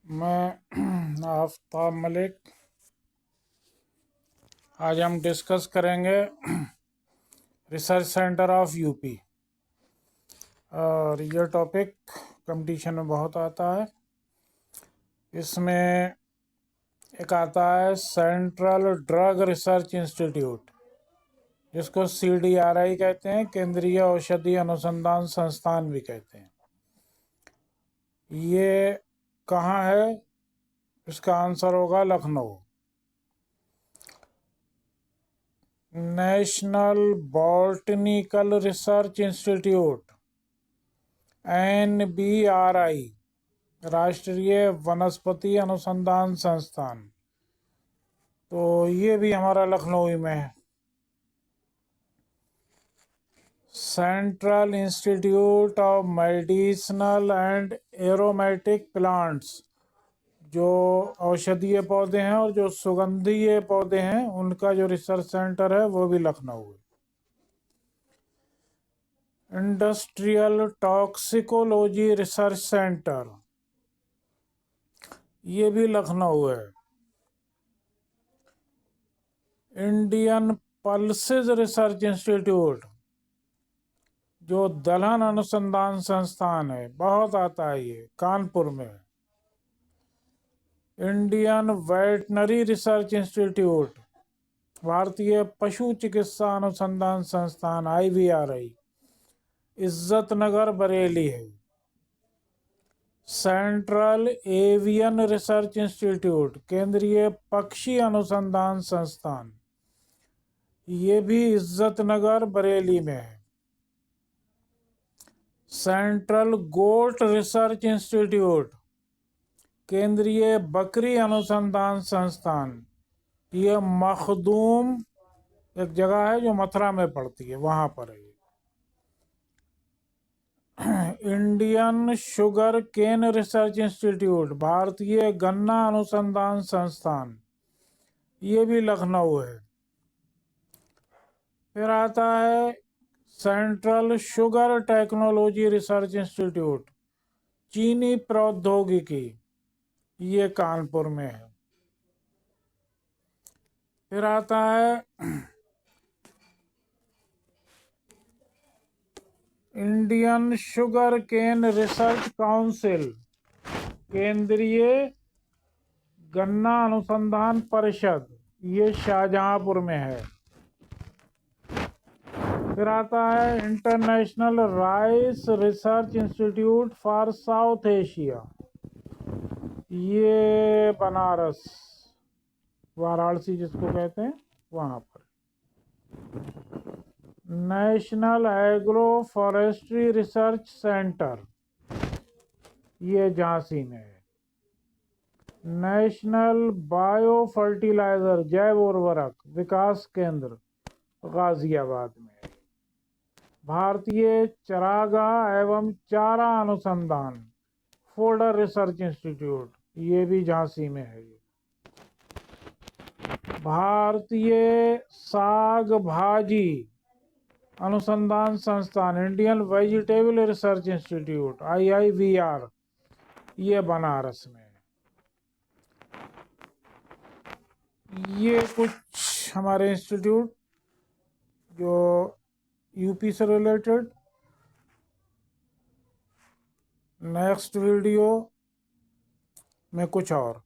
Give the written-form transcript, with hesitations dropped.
मैं आफ्ताब मलिक। आज हम डिस्कस करेंगे रिसर्च सेंटर ऑफ यूपी। और ये टॉपिक कंपटीशन में बहुत आता है। इसमें एक आता है सेंट्रल ड्रग रिसर्च इंस्टीट्यूट, जिसको CDRI कहते हैं, केंद्रीय औषधि अनुसंधान संस्थान भी कहते हैं। ये कहाँ है? इसका आंसर होगा Lucknow. National botanical research institute NBRI, राष्ट्रीय वनस्पति अनुसंधान संस्थान, तो ये भी हमारा लखनऊ में है। Central institute of medicinal and aromatic plants, जो औषधीय पौधे हैं और जो सुगंधीय पौधे हैं, उनका जो रिसर्च सेंटर है वो भी लखनऊ है। इंडस्ट्रियल टॉक्सिकोलॉजी रिसर्च सेंटर, ये भी लखनऊ है। इंडियन पल्सेस रिसर्च इंस्टीट्यूट, जो दलहन अनुसंधान संस्थान है, बहुत आता है, ये कानपुर में है। इंडियन वेटनरी रिसर्च इंस्टीट्यूट, भारतीय पशु चिकित्सा अनुसंधान संस्थान IVRI, इज्जत नगर बरेली है। सेंट्रल एवियन रिसर्च इंस्टीट्यूट, केंद्रीय पक्षी अनुसंधान संस्थान, ये भी इज्जत नगर बरेली में है। सेंट्रल गोट रिसर्च इंस्टीट्यूट, केंद्रीय बकरी अनुसंधान संस्थान, ये मखदूम एक जगह है जो मथुरा में पड़ती है, वहां पर है। Indian sugarcane research institute, भारतीय गन्ना अनुसंधान संस्थान, ये भी लखनऊ है। फिर आता है central sugar technology research institute, चीनी प्रौद्योगिकी, ये कानपुर में है। फिर आता है Indian sugarcane research council, केंद्रीय गन्ना अनुसंधान परिषद, ये शाहजहांपुर में है। फिर आता है international rice research institute for south Asia, ये बनारस, वाराणसी जिसको कहते हैं, वहां पर। National agro forestry research centre, ये झांसी में है। नेशनल बायो फर्टिलाइजर जैव उर्वरक विकास केंद्र, गाजियाबाद में है। भारतीय चरागाह एवं चारा अनुसंधान फोडर रिसर्च इंस्टीट्यूट, ये भी झांसी में है। भारतीय साग भाजी अनुसंधान संस्थान, Indian vegetable research institute IIVR, ये बनारस में है। ये कुछ हमारे इंस्टीट्यूट जो यूपी से रिलेटेड। नेक्स्ट वीडियो में कुछ और।